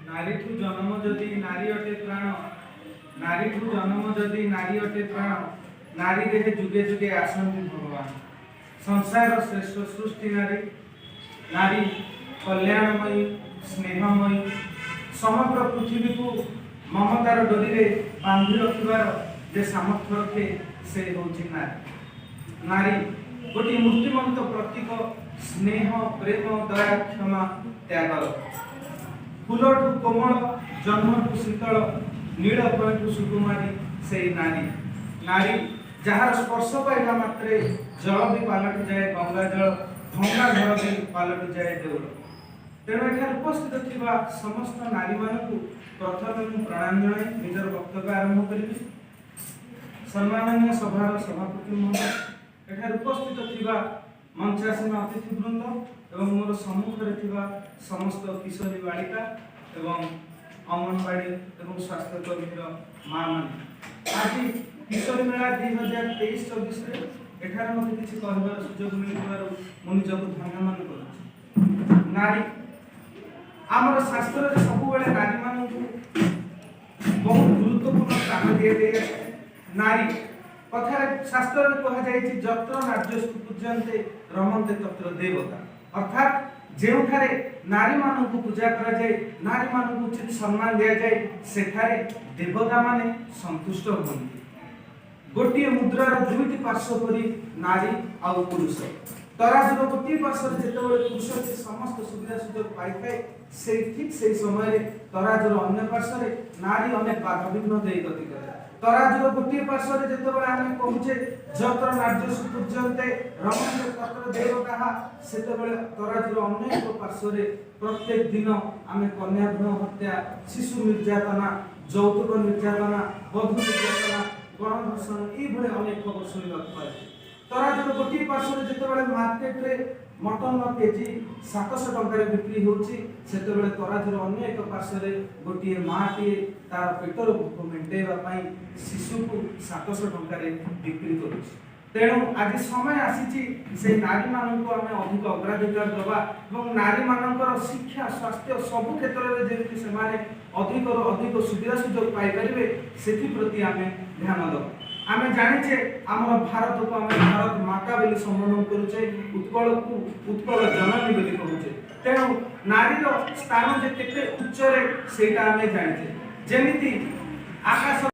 नारीठू जन्म जदि नारी अटे प्राण, नारीठू जन्म जदि नारी अटे प्राण, नारी देहे जुगे जुगे आसंति भगवान। संसार श्रेष्ठ सृष्टि नारी, नारी कल्याणमयी स्नेहमयी, समग्र पृथ्वी को ममतार डोरी बांधि रखिबार जे सामर्थ्य रखे से होची नारी। नारी गोटे मूर्तिमंत प्रतीक स्नेह प्रेम दया क्षमा त्यागर। फूलठू कोमल जन्मठू शीतल नील पयठू सुकुमारी से नारी। नारी जहार स्पर्श पाइला मात्रे जल भी पालटि जाए गंगा जल, भंगा घर भी पालटि जाए देउल। तेणु एठार उपस्थित थिबा समस्त नारी मानकु प्रथमे मु प्रणाम जणाई निजर वक्तव्य आरंभ करिबी। सम्माननीय सभार सभापति महोदय, एठार उपस्थित थिबा मंचासीन अतिथि वृंद एवं मोर सम्मुखरे थिबा समस्त किशोरी बालिका एवं अंगनवाड़ी एवं स्वास्थ्य कर्मी माँ मान, आज किशोरी मेला 2023-24 एठार मते किछि कहबार सुजोग मिलिबार मु निजको धन्यवाद करूछि। नारी आमर शास्त्र रे सब बेले नारी मानकु बहुत गुरुत्वपूर्ण स्थान दिए दिए। नारी कथा शास्त्र रे कहा जाय छि जत्र नार्यस्तु पूज्यन्ते रमन्ते तत्र देवता, अर्थात जेउठारे नारी मानकु पूजा करा जाय, नारी मानकु उचित सम्मान दिया जाय, सेठारे देवता माने संतुष्ट होंती। गोटे मुद्रार दुईटी पार्श्व परी नारी आउ पुरुष। तराजुर गोटे पार्श्व जेतेबेले पुरुष से समस्त सुविधा सुयोग पाई थाए, से ठीक से समय तराजुर अन्य पार्श्व नारी अनेक बाधा विघ्न देई गति करे। तराजुर गोटे पार्श्व जेतेबेले आमे कहूचे जत्र नार्यस्तु पूज्यन्ते रमन्ते तत्र देवताः, सेतेबेले तराजुर अन्य एक पार्श्व प्रत्येक दिन आमे कन्या भ्रूण हत्या, शिशु निर्यातना, यौतुक निर्यातना, बधू निर्यातना, गणधर्षण ये अनेक खबर शुणा पाए। तराजुर गोटे पार्श्व जेतेबेले मार्केट रे मटन केजी 700 टंका बिक्री होची, सेतेबेले तराजुर अन्य एक पार्श्व गोटे माटी तार पेटर भूख मेंटेवा पई शिशु को 700 टंका बिक्री करुची। तेणु आज समय आसीची से नारी मानक आमे अधिक अग्राधिकार दबा एवं नारी मानकर शिक्षा स्वास्थ्य सब क्षेत्र में जेमति सेमाने अधिक अधिक सुविधा सुयोग पाई परिबे सेथि प्रति आमे ध्यान दबा। आमे जानिछे हमर भारत को आमे भारत माता बोली संबोधन करूचे, उत्कल को उत्कल जननी बोली कहूचे। तेणु नारीर स्थान जे केते उच्च रे सेटा आमे जानिछे। जेमिति आकाश